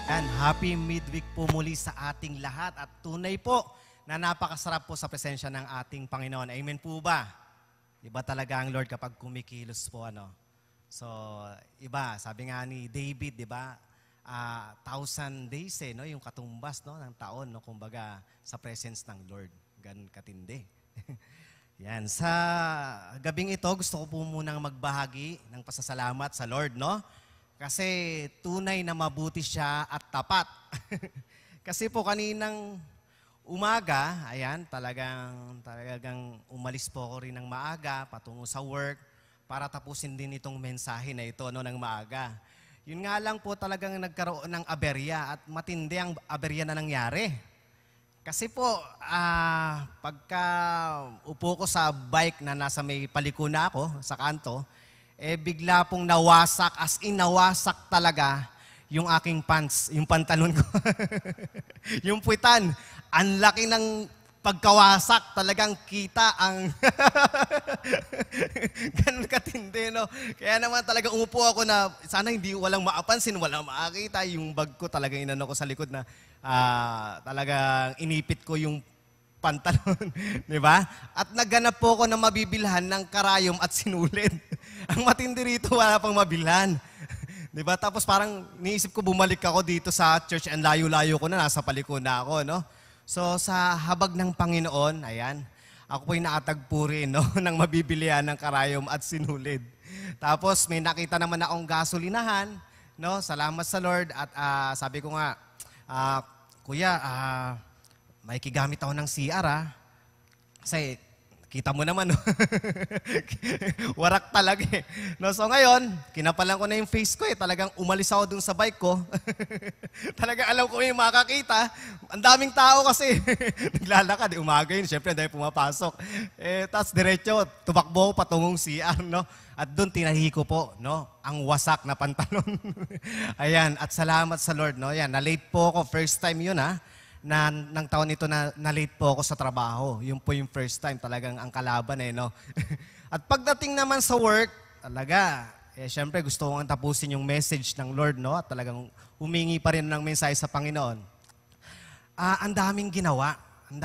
Yan, happy midweek po muli sa ating lahat at tunay po na napakasarap po sa presensya ng ating Panginoon. Amen po ba? Iba talaga ang Lord kapag kumikilos po ano. So, iba, sabi nga ni David, di ba? 1,000 days no, yung katumbas no ng taon no, kumbaga sa presence ng Lord. Ganun katindi. Yan, sa gabing ito gusto ko po munang magbahagi ng pasasalamat sa Lord, no? Kasi tunay na mabuti siya at tapat. Kasi po kaninang umaga, ayan, talagang umalis po ako rin ng maaga patungo sa work para tapusin din itong mensahe na ito no, ng maaga. Yun nga lang po talagang nagkaroon ng aberya at matindi ang aberya na nangyari. Kasi po, pagka upo ko sa bike na nasa may paliko na ako sa kanto, bigla pong nawasak, as in nawasak talaga yung aking pants, yung pantalon ko. Yung puwitan, ang laki ng pagkawasak, talagang kita ang ganun katindi, no? Kaya naman talaga umupo ako na sana hindi walang maapansin, walang makakita. Yung bag ko talagang inano ko sa likod na talagang inipit ko yung pantalon, di ba? At nagganap po ako na mabibilhan ng karayom at sinulid. Ang matindi rito, wala pang mabilhan. Di ba? Tapos parang niisip ko bumalik ako dito sa church and layo-layo ko na, nasa paliko na ako, no? So sa habag ng Panginoon, ayan, ako po'y nakatagpo rin, no, ng mabibilihan ng karayom at sinulid. Tapos may nakita naman akong gasolinahan, no? Salamat sa Lord at sabi ko nga, Kuya, may kigamit ako ng CR kasi kita mo naman, no? Warak talaga eh. No, so ngayon, kinapalan ko na yung face ko eh. Talagang umalis ako dun sa bike ko. Talagang alam ko yung makakita. Ang daming tao kasi. Naglalakad, umaga yun. Siyempre, dahil pumapasok. Tapos diretso, tumakbo ko patungong CR, no? At doon tinahi ko po, no? Ang wasak na pantalon. Ayan, at salamat sa Lord, no? Yan, na-late po ako. First time yun, na ng taon ito na late po ako sa trabaho. Yun po yung first time talagang ang kalaban no. At pagdating naman sa work, talaga, syempre gusto kong tapusin yung message ng Lord, no. At talagang humingi pa rin ng mensahe sa Panginoon. Ang daming ginawa, ang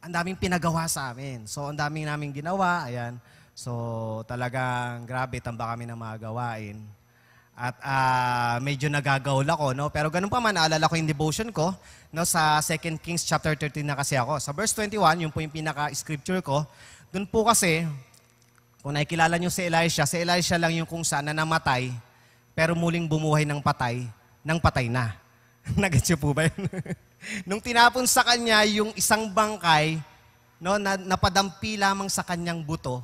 daming pinagawa sa amin. So, ang daming naming ginawa, ayan. So, talagang grabe, tamba kami ng mga gawain. At medyo nagagawal ako, no? Pero ganun pa man, naalala ko yung devotion ko, no? Sa 2 Kings chapter 13 na kasi ako. Sa verse 21, yun po yung pinaka-scripture ko. Doon po kasi, kung nakikilala nyo si Elisha lang yung kung saan na namatay, pero muling bumuhay ng patay na. Nagets nyo po ba yun? Nung tinapon sa kanya yung isang bangkay, no, na napadampi lamang sa kanyang buto,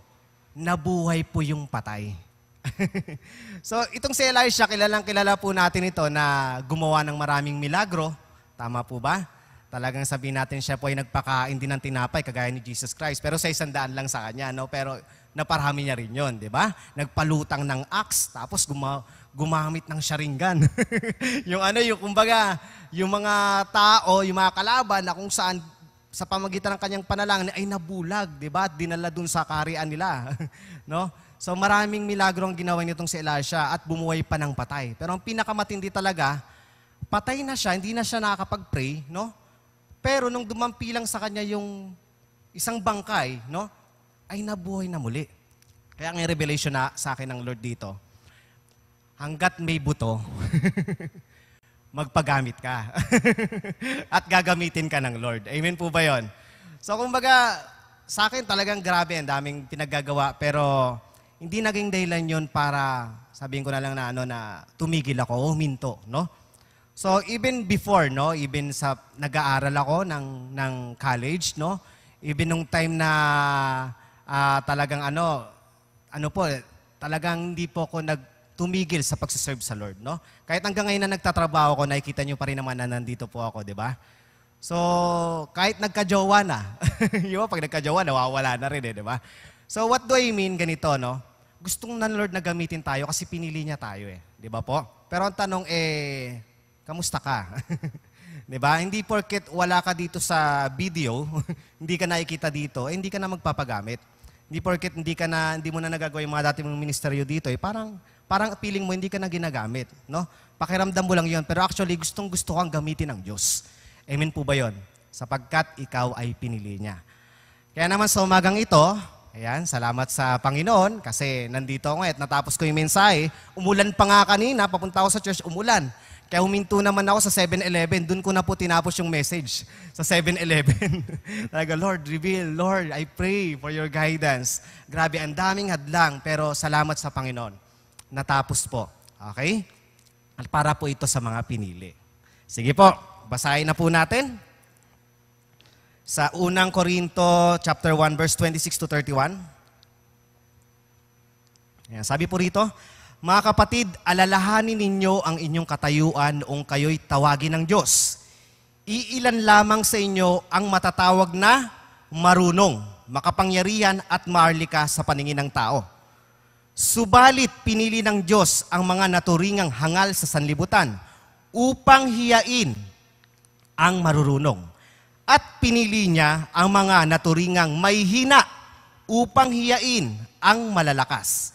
nabuhay po yung patay. So, itong si Elisha, kilala po natin ito na gumawa ng maraming milagro. Tama po ba? Talagang sabihin natin siya po ay nagpakain din ng tinapay kagaya ni Jesus Christ. Pero sa 100 lang sa kanya, no? Pero naparami niya rin yun, di ba? Nagpalutang ng axe, tapos gumamit ng sharingan. yung kumbaga, yung mga tao, yung mga kalaban na kung saan sa pamagitan ng kanyang panalangin ay nabulag, di ba? At dinala dun sa kaharian nila. No? So maraming milagro ang ginawa nitong si Elisha at bumuhay pa ng patay. Pero ang pinakamatindi talaga, patay na siya, hindi na siya nakakapag-pray, no? Pero nung dumampi lang sa kanya yung isang bangkay, no? Ay nabuhay na muli. Kaya ang revelation na sa akin ng Lord dito, hanggat may buto, magpagamit ka. At gagamitin ka ng Lord. Amen po ba yun? So kumbaga, sa akin talagang grabe, ang daming pinaggagawa, pero hindi naging dahilan yun para, sabihin ko na lang na, na tumigil ako, huminto, no? So, even before, no? Even sa, nag-aaral ako ng college, no? Even nung time na talagang talagang hindi po ako tumigil sa pagsiserve sa Lord, no? Kahit hanggang ngayon na nagtatrabaho ko, nakikita nyo pa rin naman na nandito po ako, di ba? So, kahit nagka-jowa na, yung pag nagka-jowa, nawawala na rin, di ba? So, what do I mean? Ganito, no? Gustong ng Lord na gamitin tayo kasi pinili niya tayo Di ba po? Pero ang tanong kamusta ka? Di ba? Hindi porket wala ka dito sa video, hindi ka nakikita dito, hindi ka na magpapagamit. Hindi porket hindi mo na nagagawa yung mga dati mong ministeryo dito, parang feeling mo hindi ka na ginagamit, no? Pakiramdam mo lang yon, pero actually gustong-gusto kang gamitin ng Diyos. Amen po ba yon? Sapagkat ikaw ay pinili niya. Kaya naman sa umagang ito, ayan, salamat sa Panginoon kasi nandito ako at natapos ko yung mensahe. Umulan pa nga kanina, papunta ako sa church, umulan. Kaya huminto naman ako sa 7-Eleven. Doon ko na po tinapos yung message sa 7-Eleven. Talaga, Lord, reveal. Lord, I pray for your guidance. Grabe, ang daming hadlang, pero salamat sa Panginoon. Natapos po. Okay? At para po ito sa mga pinili. Sige po, basahin na po natin. Sa unang Korinto, chapter 1, verse 26 to 31. Ayan, sabi po rito, mga kapatid, alalahanin ninyo ang inyong katayuan noong kayo'y tawagin ng Diyos. Iilan lamang sa inyo ang matatawag na marunong, makapangyarihan at maarlika sa paningin ng tao. Subalit pinili ng Diyos ang mga naturingang hangal sa sanlibutan upang hiyain ang marurunong. At pinili niya ang mga naturingang may hina upang hiyain ang malalakas.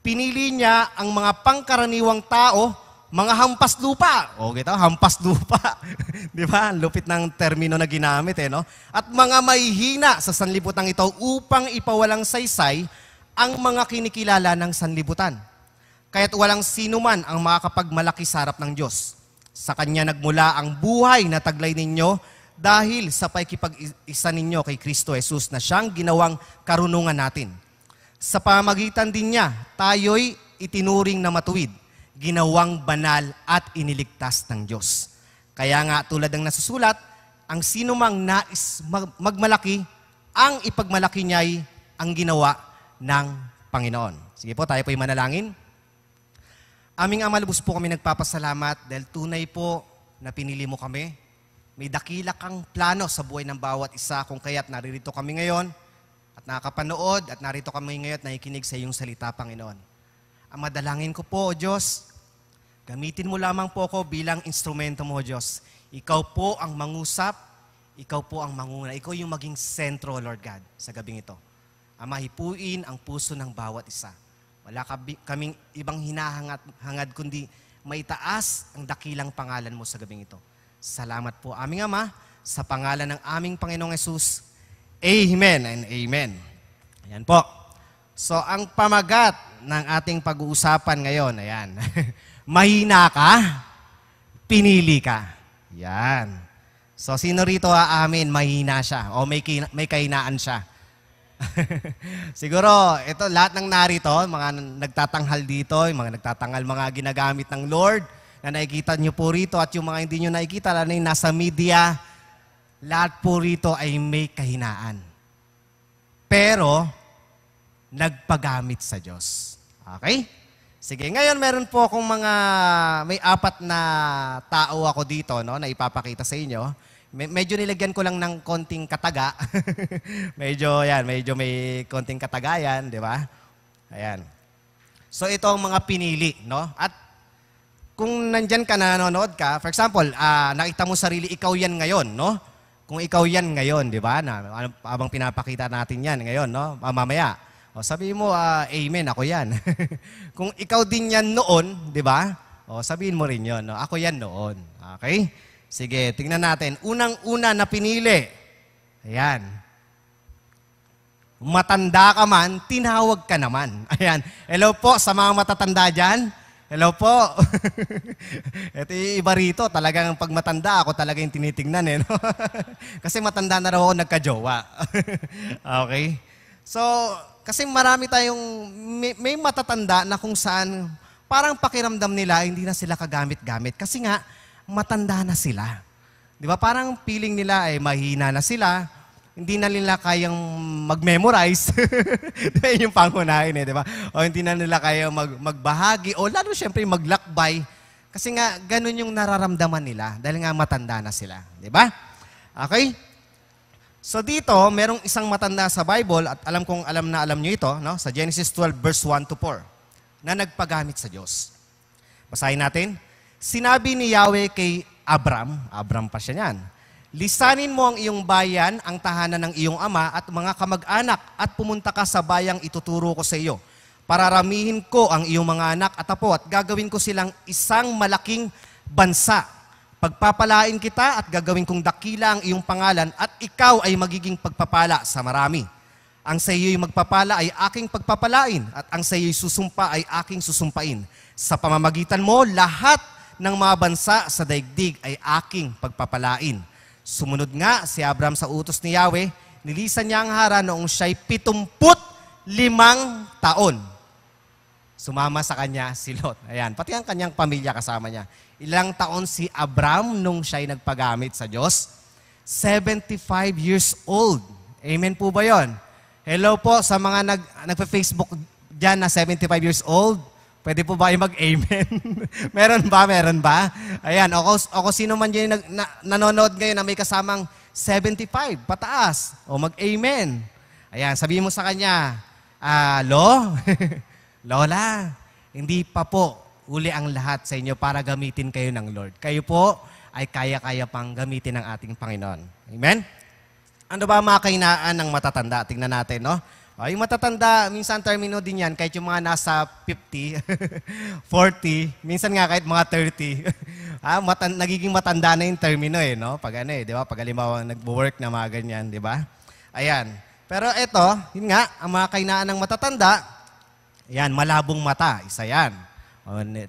Pinili niya ang mga pangkaraniwang tao, mga hampas lupa. O, kita, hampas lupa. Di ba? Lupit ng termino na ginamit, no? At mga may hina sa sanlibutan ito upang ipawalang saysay ang mga kinikilala ng sanlibutan. Kaya't walang sino man ang makakapagmalaki sa harap ng Diyos. Sa Kanya nagmula ang buhay na taglay ninyo dahil sa paikipag-isa ninyo kay Kristo Jesus na siyang ginawang karunungan natin. Sa pamamagitan din niya, tayo'y itinuring na matuwid, ginawang banal at iniligtas ng Diyos. Kaya nga tulad ng nasusulat, ang sinumang nais magmalaki, ang ipagmalaki niya'y ang ginawa ng Panginoon. Sige po, tayo po'y manalangin. Aming Ama, lubos po kami nagpapasalamat dahil tunay po na pinili mo kami. May dakila kang plano sa buhay ng bawat isa kung kaya't naririto kami ngayon at nakakapanood at narito kami ngayon at nakikinig sa iyong salita, Panginoon. Ang madalangin ko po, O Diyos, gamitin mo lamang po ako bilang instrumento mo, O Diyos. Ikaw po ang mangusap, ikaw po ang manguna, ikaw yung maging sentro, Lord God, sa gabing ito. Ama, hipuin ang puso ng bawat isa. Wala kaming ibang hinahangad kundi maitaas ang dakilang pangalan mo sa gabing ito. Salamat po, aming Ama, sa pangalan ng aming Panginoong Hesus. Amen and amen. Ayan po. So, ang pamagat ng ating pag-uusapan ngayon, ayan. Mahina ka, pinili ka. Yan. So, sino rito aamin, mahina siya o may kahinaan siya? Siguro, ito, lahat ng narito, mga nagtatanghal dito, yung mga nagtatanghal, mga ginagamit ng Lord, na nakikita nyo po rito at yung mga hindi nyo nakikita, lalo na yung nasa media, lahat po rito ay may kahinaan. Pero, nagpagamit sa Diyos. Okay? Sige, ngayon meron po akong may 4 na tao ako dito, no, na ipapakita sa inyo. Medyo nilagyan ko lang ng konting kataga. medyo may konting katagayan, di ba? Ayan. So, ito ang mga pinili, no? At kung nandyan ka, nanonood ka, for example, nakita mo sarili, ikaw yan ngayon, no? Kung ikaw yan ngayon, di ba? Habang pinapakita natin yan ngayon, no? Mamaya. O, sabihin mo, amen, ako yan. Kung ikaw din yan noon, di ba? O, sabihin mo rin yun, no? Ako yan noon. Okay? Sige, tingnan natin. Unang-una na pinili. Ayan. Matanda ka man, tinawag ka naman. Ayan. Hello po sa mga matatanda dyan. Hello po. Ito yung iba rito. Talagang pag matanda, ako talaga yung tinitingnan. No? Kasi matanda na raw ako nagka-jowa. Okay? So, kasi marami tayong, may matatanda na kung saan parang pakiramdam nila, hindi na sila kagamit-gamit. Kasi nga, matanda na sila. Di ba? Parang feeling nila ay mahina na sila. Hindi na nila kayang mag-memorize. Yung pangunahin, di ba? O hindi na nila kayang magbahagi. O lalo siyempre maglakbay. Kasi nga, ganun yung nararamdaman nila. Dahil nga matanda na sila. Di ba? Okay? So dito, merong isang matanda sa Bible at alam kong alam nyo ito, no? Sa Genesis 12 verse 1 to 4, na nagpagamit sa Diyos. Basahin natin. Sinabi ni Yahweh kay Abram pa siya niyan, Lisanin mo ang iyong bayan, ang tahanan ng iyong ama at mga kamag-anak at pumunta ka sa bayang ituturo ko sa iyo. Pararamihin ko ang iyong mga anak at apo at gagawin ko silang isang malaking bansa. Pagpapalain kita at gagawin kong dakila ang iyong pangalan at ikaw ay magiging pagpapala sa marami. Ang sa iyo'y magpapala ay aking pagpapalain at ang sa iyo'y susumpa ay aking susumpain. Sa pamamagitan mo, lahat ng mga bansa sa daigdig ay aking pagpapalain. Sumunod nga si Abram sa utos ni Yahweh, nilisan niya ang Haran noong siya'y 75 taon. Sumama sa kanya si Lot. Ayan, pati ang kanyang pamilya kasama niya. Ilang taon si Abram nung siya'y nagpagamit sa Diyos? 75 years old. Amen po ba yon? Hello po sa mga nagpa-Facebook dyan na 75 years old. Pwede po ba kayo mag-amen? Meron ba? Meron ba? Ayan, o sino man dyan nanonood ngayon na may kasamang 75, pataas. O mag-amen. Ayan, sabihin mo sa kanya, Lola, hindi pa po uli ang lahat sa inyo para gamitin kayo ng Lord. Kayo po ay kaya-kaya pang gamitin ng ating Panginoon. Amen? Ano ba mga kahinaan ng matatanda? Tingnan natin, no? Yung matatanda, minsan termino din yan, kahit yung mga nasa 50, 40, minsan nga kahit mga 30. Nagiging matanda na yung termino no? Pag di ba? Pag halimbawa nagwo-work na mga ganyan, di ba? Ayan. Pero ito, yun nga, ang mga kahinaan ng matatanda, yan, malabong mata, isa yan.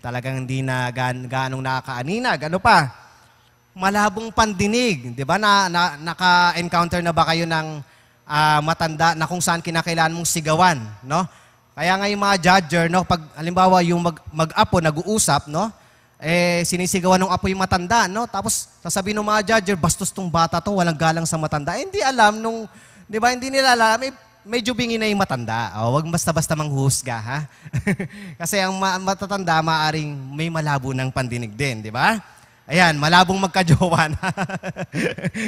Talagang hindi na ganong nakakaaninag. Ano pa? Malabong pandinig. Di ba? Naka-encounter na ba kayo ng matanda na kung saan kinakailangan mong sigawan, no? Kaya nga yung mga judger, no, pag halimbawa yung mag-apo nag-uusap, no, sinisigawan ng apo yung matanda, no? Tapos sasabihin ng mga judger, bastos tong bata to, walang galang sa matanda. Hindi alam nung, 'di ba? Hindi nila alam, medyo bingi na yung matanda. Wag basta-basta manghusga, ha? Kasi ang matatanda maaring may malabo ng pandinig din, 'di ba? Ayan, malabong magkajowa na.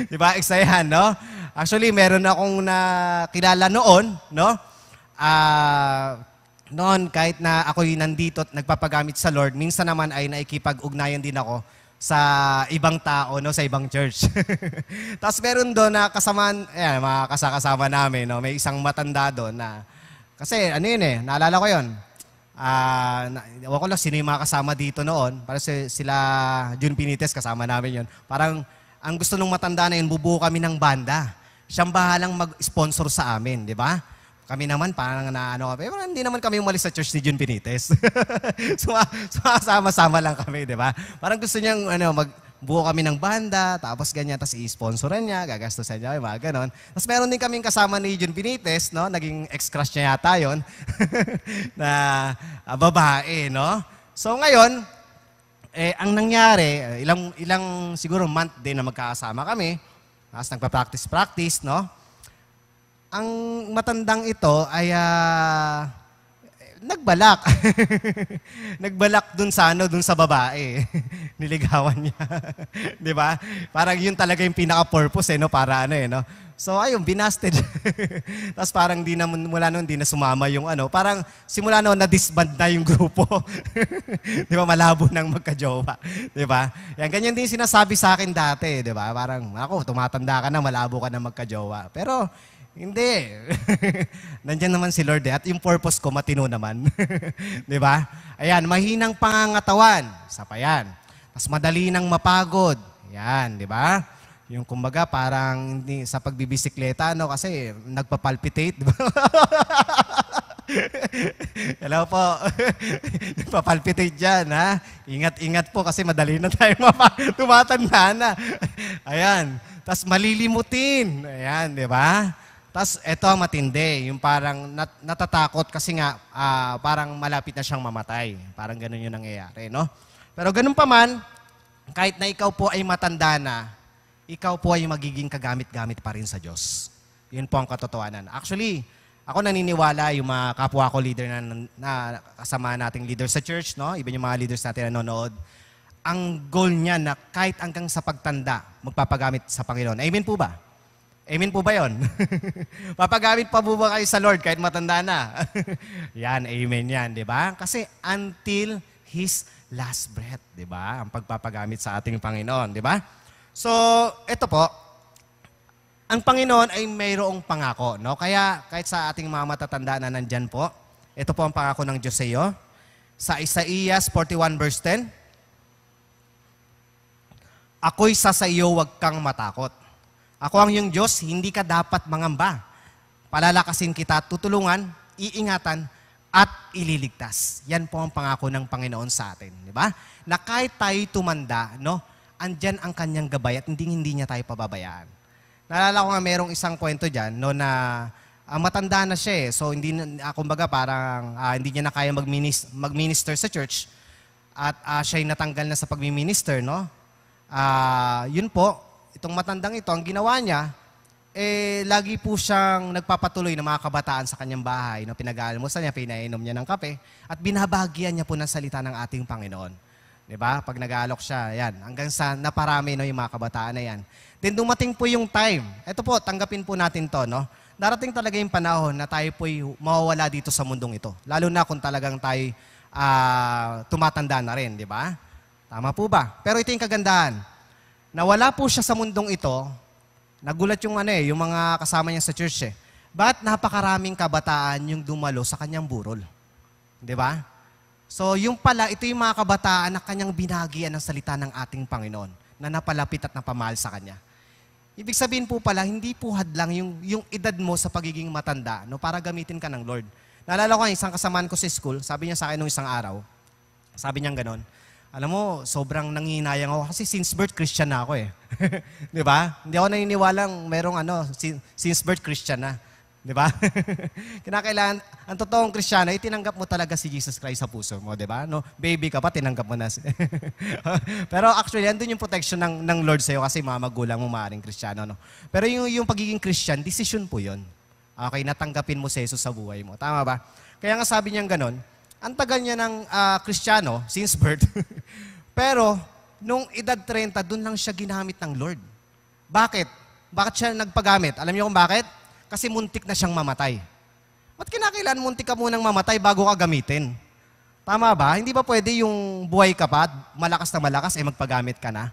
Di ba? Isa yan, no? Actually, meron akong nakilala noon, no? Noon, kahit na ako'y nandito at nagpapagamit sa Lord, minsan naman ay naikipag-ugnayan din ako sa ibang tao, no? Sa ibang church. Tapos meron doon na kasamaan, ayan, mga kasakasama namin, no? May isang matanda doon na, kasi ano yun naalala ko yun. Ewan ko lang sino yung mga kasama dito noon. Para sila Jun Pinites, kasama namin yon. Parang ang gusto nung matanda na yun, bubuo kami ng banda. Siyang bahalang mag-sponsor sa amin, di ba? Kami naman parang hindi naman kami umalis sa church ni Jun Pinites. Sumasama-sama lang kami, di ba? Parang gusto niyang buo kami ng banda, tapos ganyan, tapos i-sponsoran niya, gagastusan niya, mga ganon. Tapos meron din kaming kasama ni Jun Pinites, no? Naging ex-crush niya yata yun, na babae, no? So ngayon, ang nangyari, ilang siguro month din na magkakasama kami, tapos nagpa-practice, no? Ang matandang ito ay nagbalak. Nagbalak dun sa babae. Niligawan niya. 'Di ba? Parang yun talaga yung pinaka-purpose no para no. So ayun, binasted. Tapos parang mula noon di na sumama yung parang simula noon na-disband na yung grupo. 'Di ba? Malabo nang magka-jowa, 'di ba? Yan ganyan din sinasabi sa akin dati, 'di ba? Parang ako, tumatanda ka na, malabo ka na magka-jowa. Pero hindi. Nandiyan naman si Lord at yung purpose ko matino naman. 'Di ba? Ayan, mahinang pangangatawan. Isa pa yan. Mas madali nang mapagod. Yan, 'di ba? Yung kumbaga parang sa pagbibisikleta kasi nagpapalpitate, 'di ba? Hello po. Nagpapalpitate dyan, ha? Ingat-ingat po kasi madali na tayo tumatanda na. Ayan. Tapos malilimutin. Ayan, 'di ba? Tapos eto matindi, yung parang natatakot kasi nga parang malapit na siyang mamatay. Parang ganun yung nangyayari, no? Pero ganun pa man, kahit na ikaw po ay matanda na, ikaw po ay magiging kagamit-gamit pa rin sa Diyos. Yun po ang katotohanan. Actually, ako naniniwala yung mga kapwa ko leader na kasama nating leader sa church, no? Iba yung mga leaders natin na nanonood. Ang goal niya na kahit hanggang sa pagtanda, magpapagamit sa Panginoon. Amen po ba? Amen po ba yun? Papagamit pa po ba kayo sa Lord kahit matanda na? Yan, amen yan, di ba? Kasi until His last breath, di ba? Ang pagpapagamit sa ating Panginoon, di ba? So, ito po, ang Panginoon ay mayroong pangako, no? Kaya kahit sa ating mga matatanda na nandyan po, ito po ang pangako ng Diyos sa iyo. Sa Isaías 41 verse 10, ako'y sa iyo, huwag kang matakot. Ako ang iyong Diyos, hindi ka dapat mangamba. Palalakasin kita, tutulungan, iingatan, at ililigtas. Yan po ang pangako ng Panginoon sa atin, di ba? Na kahit tayo tumanda, no, andyan ang kanyang gabay at hindi niya tayo pababayaan. Naalala ko nga merong isang kwento dyan, no, na matanda na siya eh. So, kumbaga parang hindi niya na kaya mag-minister sa church. At siya'y natanggal na sa pag-minister, no? Yun po, itong matandang ito, ang ginawa niya, lagi po siyang nagpapatuloy ng mga kabataan sa kanyang bahay. No? Pinag-aalmusan niya, pinainom niya ng kape, at binabahagyan niya po ng salita ng ating Panginoon. Diba? Pag nag-aalok siya, yan, hanggang sa naparami no, yung mga kabataan na yan. Then dumating po yung time. Ito po, tanggapin po natin to, no? Darating talaga yung panahon na tayo po'y mawawala dito sa mundong ito. Lalo na kung talagang tayo tumatanda na rin, di ba? Tama po ba? Pero ito yung kagandahan. Nawala po siya sa mundong ito, nagulat yung yung mga kasama niya sa church eh. Ba't napakaraming kabataan yung dumalo sa kanyang burol? Di ba? So yung pala, ito yung mga kabataan na kanyang binagian ng salita ng ating Panginoon na napalapit at napamahal sa kanya. Ibig sabihin po pala, hindi po hadlang yung edad mo sa pagiging matanda, no, para gamitin ka ng Lord. Naalala ko isang kasamaan ko sa school, sabi niya sa akin nung isang araw, sabi niya ganon, alam mo, sobrang nangihinayang ako kasi since birth Christian na ako eh. Di ba? Hindi ako naniniwalang merong since birth Christian na. Di ba? Kinakailangan, ang totoong Kristiyano, tinanggap mo talaga si Jesus Christ sa puso mo, di ba? No, baby ka pa, tinanggap mo na. Pero actually, andun yung protection ng Lord sa'yo kasi mga magulang mo maaaring Kristiyano. No? Pero yung pagiging Christian, decision po yun. Okay, natanggapin mo si Jesus sa buhay mo. Tama ba? Kaya nga sabi niyang ganon, ang tagal niya ng Kristiyano, since birth. Pero, nung edad 30, dun lang siya ginamit ng Lord. Bakit? Bakit siya nagpagamit? Alam niyo kung bakit? Kasi muntik na siyang mamatay. Ba't kinakailangan muntik ka munang mamatay bago ka gamitin? Tama ba? Hindi ba pwede yung buhay ka pa, malakas na malakas, magpagamit ka na?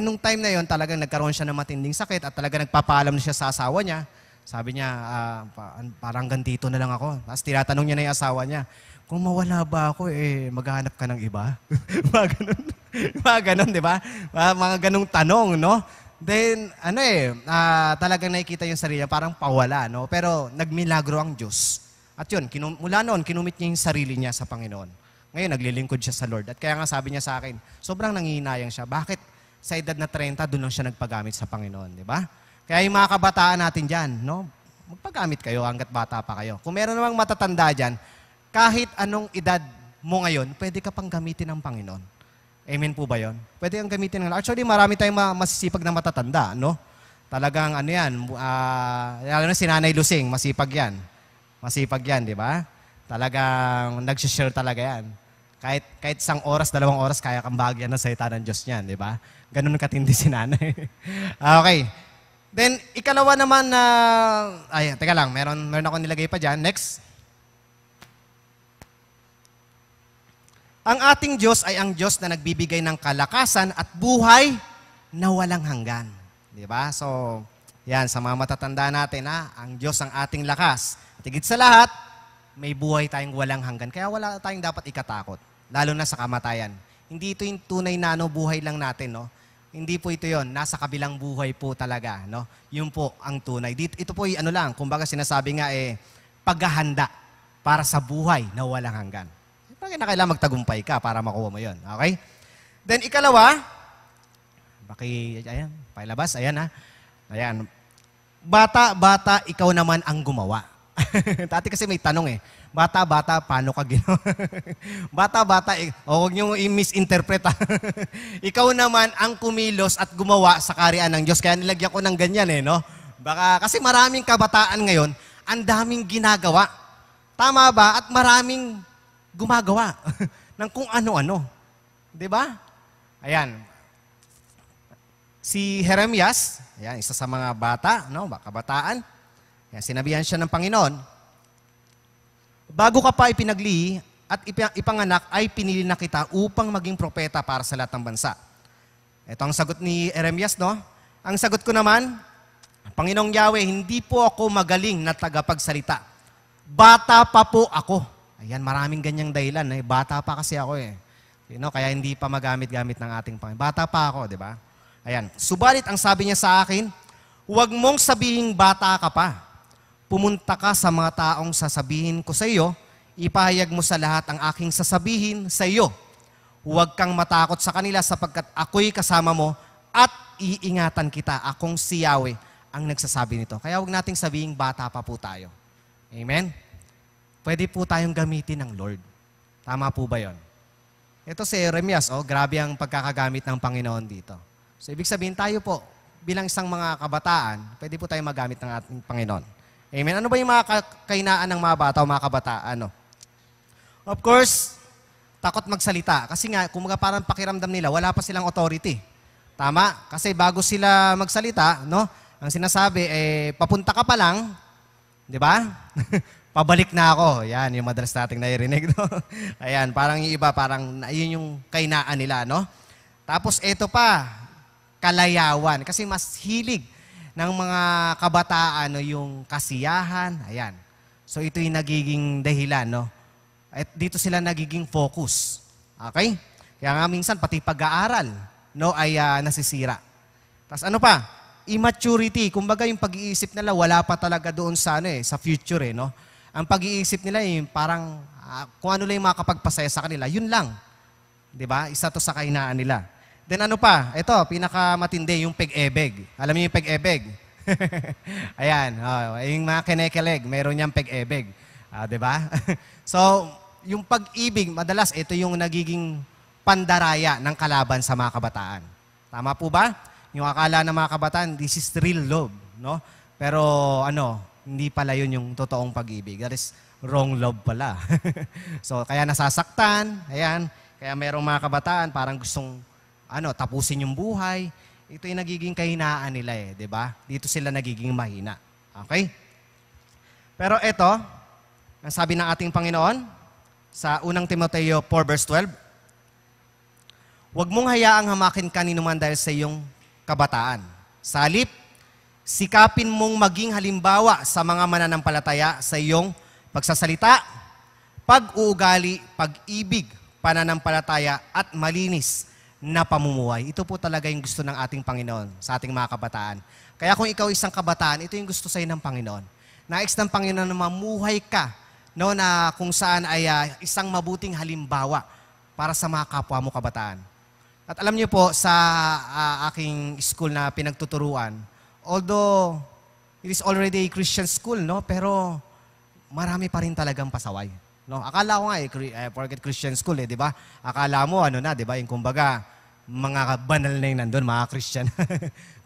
Nung time na yon talagang nagkaroon siya ng matinding sakit at talagang nagpapaalam na siya sa asawa niya. Sabi niya, parang gantito na lang ako. Tapos tinatanong niya na yung asawa niya, kung mawala ba ako, maghahanap ka ng iba? Mga ganun. Mga ganun, di ba? Mga ganung tanong, no? Then, talagang nakikita yung sarili niya, parang pawala, no? Pero nagmilagro ang Diyos. At yun, mula noon, kinumit niya yung sarili niya sa Panginoon. Ngayon, naglilingkod siya sa Lord. At kaya nga sabi niya sa akin, sobrang nangihinayang siya. Bakit sa edad na 30, doon lang siya nagpagamit sa Panginoon, di ba? Kaya yung mga kabataan natin dyan, no? Magpagamit kayo hanggat bata pa kayo. Kung meron namang matatanda dyan, kahit anong edad mo ngayon, pwede ka pang gamitin ng Panginoon. Amen po ba yun? Pwede kang gamitin ng... Actually, marami tayong masisipag na matatanda, no? Talagang lalo na si Nanay Lusing, masipag yan. Masipag yan, di ba? Talagang nagsishare talaga yan. Kahit 1 oras, 2 oras, kaya kang bahagyan ng salita ng Diyos niyan, di ba? Ganun katindi si Nanay. Okay. Then, ikalawa naman na... teka lang, meron ako nilagay pa dyan. Next. Ang ating Diyos ay ang Diyos na nagbibigay ng kalakasan at buhay na walang hanggan. Di ba? So, yan, sa mga matatanda natin, ang Diyos ang ating lakas. At higit sa lahat, may buhay tayong walang hanggan. Kaya wala tayong dapat ikatakot, lalo na sa kamatayan. Hindi ito yung tunay na buhay lang natin, no? Hindi po ito yon. Nasa kabilang buhay po talaga, no? Yun po ang tunay. Ito po yung kumbaga sinasabi nga paghahanda para sa buhay na walang hanggan. Bakit na kailangan magtagumpay ka para makuha mo yun? Okay? Then, ikalawa, pailabas, ayan. Bata, ikaw naman ang gumawa. Dati kasi may tanong bata, paano ka ginawa? Bata, huwag niyo i-misinterpret. Ikaw naman ang kumilos at gumawa sa kaharian ng Diyos. Kaya nilagyan ko ng ganyan no? Baka, kasi maraming kabataan ngayon, ang daming ginagawa. Tama ba? At maraming gumagawa ng kung ano-ano. Di ba? Ayan. Si Jeremias, ayan, isa sa mga bata, no, kabataan, ayan, sinabihan siya ng Panginoon, bago ka pa ipinagli at ipanganak ay pinili na kita upang maging propeta para sa lahat ng bansa. Ito ang sagot ni Jeremias, no? Ang sagot ko naman, Panginoong Yahweh, hindi po ako magaling na tagapagsalita. Bata pa po ako. Ayan, maraming ganyang dahilan. Bata pa kasi ako eh. Kaya hindi pa magamit-gamit ng ating Panginoon. Bata pa ako, di ba? Ayan. Subalit, ang sabi niya sa akin, huwag mong sabihing bata ka pa. Pumunta ka sa mga taong sasabihin ko sa iyo, ipahayag mo sa lahat ang aking sasabihin sa iyo. Huwag kang matakot sa kanila sapagkat ako'y kasama mo at iingatan kita. Akong si Yahweh ang nagsasabi nito. Kaya huwag nating sabihing bata pa po tayo. Amen? Pwede po tayong gamitin ng Lord. Tama po ba yon? Ito si Jeremias, grabe ang pagkakagamit ng Panginoon dito. So, ibig sabihin tayo po, bilang isang mga kabataan, pwede po tayong magamit ng ating Panginoon. Amen? Ano ba yung mga kainaan ng mga bata o mga kabataan? Of course, takot magsalita. Kasi nga, kung parang pakiramdam nila, wala pa silang authority. Tama? Kasi bago sila magsalita, ang sinasabi, papunta ka pa lang, di ba? Pabalik na ako. Yan, yung madalas nating naririnig. Ayan, parang yung iba, parang yun yung kainaan nila, Tapos, eto pa, kalayawan. Kasi mas hilig ng mga kabataan, yung kasiyahan. Ayan. So, ito yung nagiging dahilan, At dito sila nagiging focus. Okay? Kaya nga minsan, pati pag-aaral, ay nasisira. Tapos ano pa? Immaturity. Kumbaga yung pag-iisip nila, wala pa talaga doon sa, sa future, Ang pag-iisip nila, parang kung ano lang yung makakapagpasaya sa kanila, yun lang. Diba? Isa to sa kahinaan nila. Then ano pa? Ito, pinakamatindi, yung peg-ebeg. Alam niyo yung peg-ebeg? Ayan, yung mga kinekilig, meron niyang peg-ebeg. Diba? So, yung pag-ibig, madalas, ito yung nagiging pandaraya ng kalaban sa mga kabataan. Tama po ba? Yung akala ng mga kabataan, this is real love, Pero hindi pala yun yung totoong pag-ibig. That is wrong love pala. So, kaya nasasaktan, ayan. Kaya merong mga kabataan, parang gustong, tapusin yung buhay. Ito yung nagiging kahinaan nila di ba? Dito sila nagiging mahina. Okay? Pero ito, ang sabi ng ating Panginoon, sa unang Timoteo 4 verse 12, huwag mong hayaang hamakin kanino man dahil sa iyong kabataan. Sa halip, sikapin mong maging halimbawa sa mga mananampalataya sa iyong pagsasalita, pag-uugali, pag-ibig, pananampalataya at malinis na pamumuhay. Ito po talaga yung gusto ng ating Panginoon sa ating mga kabataan. Kaya kung ikaw isang kabataan, ito yung gusto sa'yo ng Panginoon. Nais ng Panginoon na mamuhay ka, na kung saan ay isang mabuting halimbawa para sa mga kapwa mo kabataan. At alam niyo po, sa aking school na pinagtuturuan, although it is already a Christian school, pero marami pa rin talagang pasaway. Akala ko nga, forget Christian school, di ba? Akala mo, di ba? Yung kumbaga, mga banal na yung nandun, mga Christian.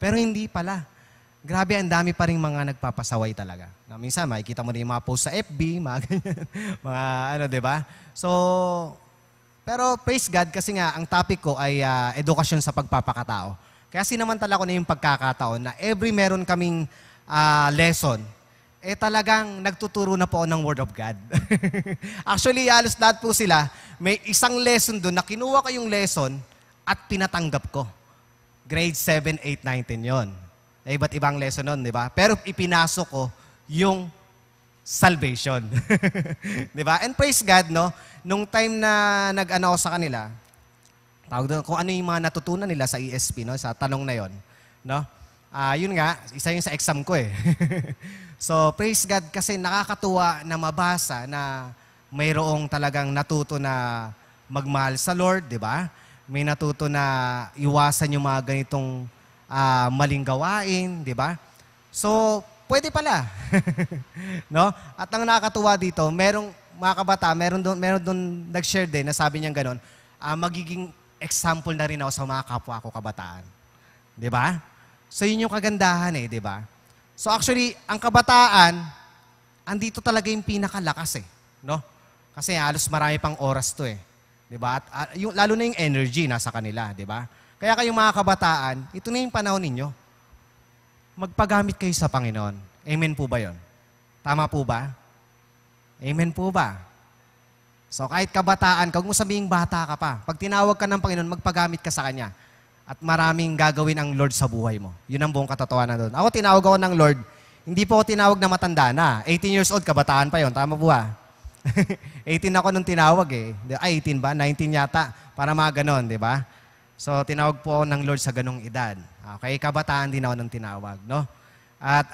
Pero hindi pala. Grabe, ang dami pa rin mga nagpapasaway talaga. Minsan, makikita mo na yung mga post sa FB, mga ganyan, mga di ba? So, pero praise God kasi nga, ang topic ko ay edukasyon sa pagpapakatao. Kaya sinamantala ko na yung pagkakataon na every meron kaming lesson, talagang nagtuturo na po ng Word of God. Actually, halos lahat po sila, may isang lesson doon na kinuha ko yung lesson at pinatanggap ko. Grade 7, 8, 9, 10 yun. Iba't ibang lesson nun, di ba? Pero ipinasok ko yung salvation. Di ba? And praise God, nung time na nag-ano ako sa kanila, tawag doon, kung ano yung mga natutunan nila sa ESP, sa tanong na yon, yun nga, isa yung sa exam ko So, praise God kasi nakakatuwa na mabasa na mayroong talagang natuto na magmahal sa Lord, di ba? May natuto na iwasan yung mga ganitong maling gawain, di ba? So, pwede pala. At ang nakakatuwa dito, merong mga kabata, meron doon nag-share din na sabi niya gano'n, magiging example na rin ako sa mga kapwa ko kabataan. Di ba? So, yun yung kagandahan di ba? So, actually, ang kabataan, andito talaga yung pinakalakas Kasi halos marami pang oras to Di ba? At lalo na yung energy nasa kanila, di ba? Kaya kayong mga kabataan, ito na yung panahon ninyo. Magpagamit kayo sa Panginoon. Amen po ba yon? Tama po ba? Amen po ba? So kahit kabataan, huwag mo sabihing bata ka pa. Pag tinawag ka ng Panginoon, magpagamit ka sa Kanya. at maraming gagawin ang Lord sa buhay mo. Yun ang buong katotohanan doon. Ako, tinawag ako ng Lord, hindi po ako tinawag na matanda na. 18 years old, kabataan pa yon. Tama po ba? 18 ako nung tinawag eh. Ay, 18 ba? 19 yata. Para mga ganon, di ba? So, tinawag po ako ng Lord sa ganong edad. Okay, kabataan din ako nung tinawag, no? At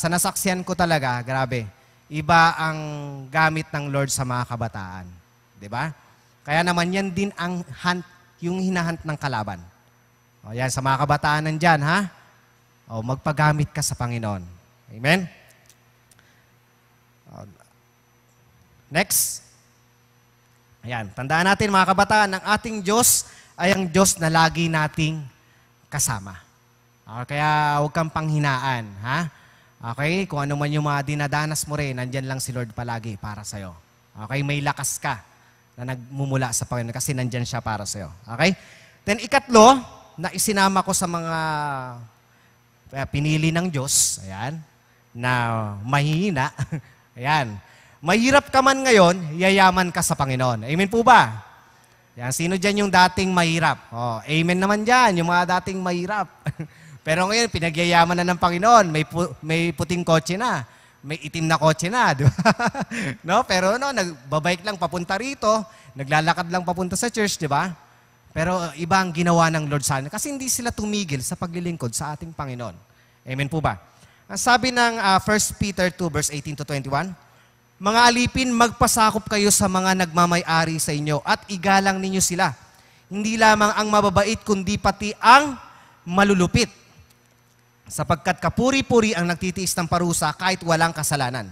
sa nasaksihan ko talaga, grabe, iba ang gamit ng Lord sa mga kabataan. Di ba? Kaya naman yan din ang yung hinahunt ng kalaban. O yan, sa mga kabataan nandyan, ha? O, magpagamit ka sa Panginoon. Amen? O, next. Ayan, tandaan natin mga kabataan, ang ating Diyos ay ang Diyos na lagi nating kasama. Kaya huwag kang panghinaan, ha? Okay? Kung ano man yung mga dinadanas mo rin, nandyan lang si Lord palagi para sa'yo. Okay? May lakas ka na nagmumula sa Panginoon kasi nandyan siya para sa'yo. Okay? Then ikatlo, na isinama ko sa mga pinili ng Diyos, ayan, na mahihina. Ayan. Mahirap ka man ngayon, yayaman ka sa Panginoon. Amen po ba? Yan, sino dyan yung dating mahirap? Oh, amen naman dyan, yung mga dating mahirap. Pero ngayon, pinagyayaman na ng Panginoon. May puting kotse na. May itim na kotse na. Di ba? No? Pero no, nagbabike lang papunta rito. Naglalakad lang papunta sa church, di ba? Pero iba ang ginawa ng Lord sa atin. Kasi hindi sila tumigil sa paglilingkod sa ating Panginoon. Amen po ba? Ang sabi ng 1 Peter 2 verse 18 to 21, mga alipin, magpasakop kayo sa mga nagmamay-ari sa inyo at igalang ninyo sila. Hindi lamang ang mababait, kundi pati ang malulupit. Sapagkat kapuri-puri ang nagtitiis ng parusa kahit walang kasalanan,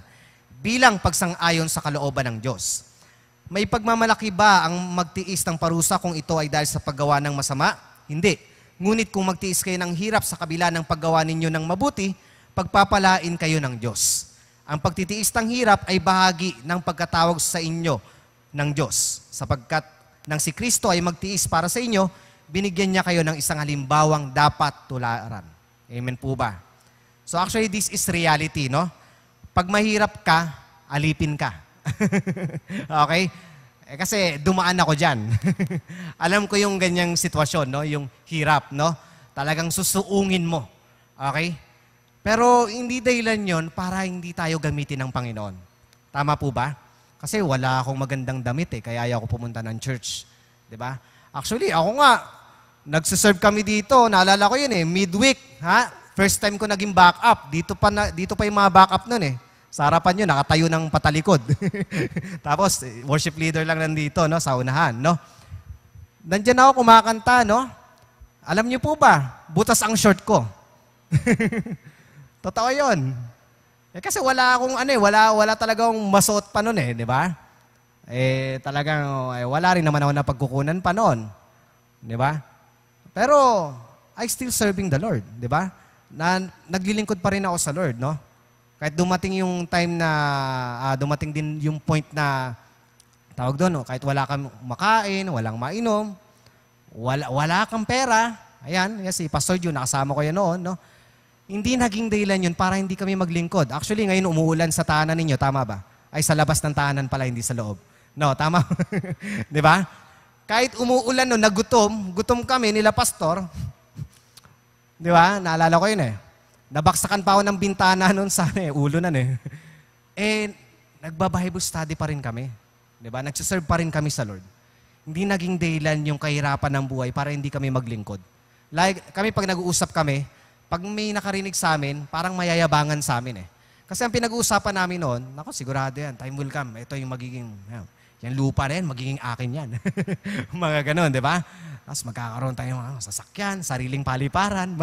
bilang pagsang-ayon sa kalooban ng Diyos. May pagmamalaki ba ang magtiis ng parusa kung ito ay dahil sa paggawa ng masama? Hindi. Ngunit kung magtiis kayo ng hirap sa kabila ng paggawa ninyo ng mabuti, pagpapalain kayo ng Diyos. Ang pagtitiis ng hirap ay bahagi ng pagkatawag sa inyo ng Diyos. Sapagkat nang si Kristo ay magtiis para sa inyo, binigyan niya kayo ng isang halimbawang dapat tularan. Amen po ba? So actually, this is reality, no? Pag mahirap ka, alipin ka. Okay? Kasi dumaan ako dyan. Alam ko yung ganyang sitwasyon, no? Yung hirap, no? Talagang susuungin mo. Okay? Pero hindi dahilan yon para hindi tayo gamitin ng Panginoon. Tama po ba? Kasi wala akong magandang damit kaya ayaw ko pumunta ng church. Diba? Actually, ako nga, nagsiserve kami dito, naalala ko yun midweek. Ha? First time ko naging backup. Dito pa yung mga backup nun Sa harapan yun, nakatayo ng patalikod. Tapos, worship leader lang nandito, no, sa unahan, no? Nandiyan ako kumakanta, no? Alam niyo po ba, butas ang short ko. Totoo yun. Kasi wala akong, wala talagang masuot pa nun di ba? Talagang, wala rin naman ako na pagkukunan pa noon. Di ba? Pero, I still serving the Lord, di ba? Naglilingkod pa rin ako sa Lord, no? Kahit dumating yung time na, dumating din yung point na, tawag doon, no? Kahit wala kang makain, walang mainom, wala kang pera, ayan, si Pastor Jun, nakasama ko yan noon, no? Hindi naging dahilan yun para hindi kami maglingkod. Actually, ngayon umuulan sa tahanan ninyo, tama ba? Ay, sa labas ng tahanan pala, hindi sa loob. No, tama? Di ba? Kahit umuulan no, gutom kami nila Pastor, di ba? Naalala ko yun Nabaksakan pa ako ng bintana noon sa ulo na nagba-Bible study pa rin kami. Di ba? Nagsiserve pa rin kami sa Lord. Hindi naging dahilan yung kahirapan ng buhay para hindi kami maglingkod. Like, kami pag nag-uusap kami, pag may nakarinig sa amin, parang mayayabangan sa amin Kasi ang pinag-uusapan namin noon, sigurado yan, time will come. Ito yung magiging, yan lupa na yan, magiging akin yan. Mga ganon, di ba? Tapos magkakaroon tayo ng sasakyan, sariling paliparan.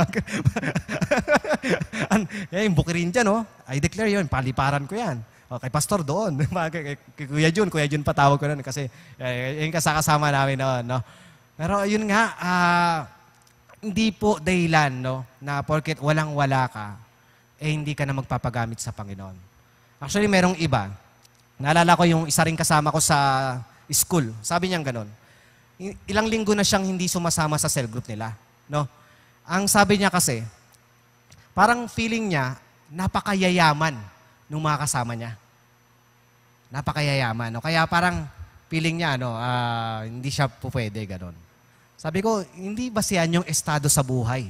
Yung bukirin dyan, I declare yun, paliparan ko yan. Kay Pastor doon. Kay Kuya Jun patawag ko nun kasi yung kasama namin noon. No? Pero yun nga, hindi po dahilan na porket walang-wala ka, hindi ka na magpapagamit sa Panginoon. Actually, merong iba. Naalala ko yung isa ring kasama ko sa school. Sabi niya ganon. Ilang linggo na siyang hindi sumasama sa cell group nila. No? Ang sabi niya kasi, parang feeling niya, napakayayaman nung mga kasama niya. Napakayayaman. No? Kaya parang feeling niya, hindi siya pwede, ganon. Sabi ko, hindi basehan yung estado sa buhay.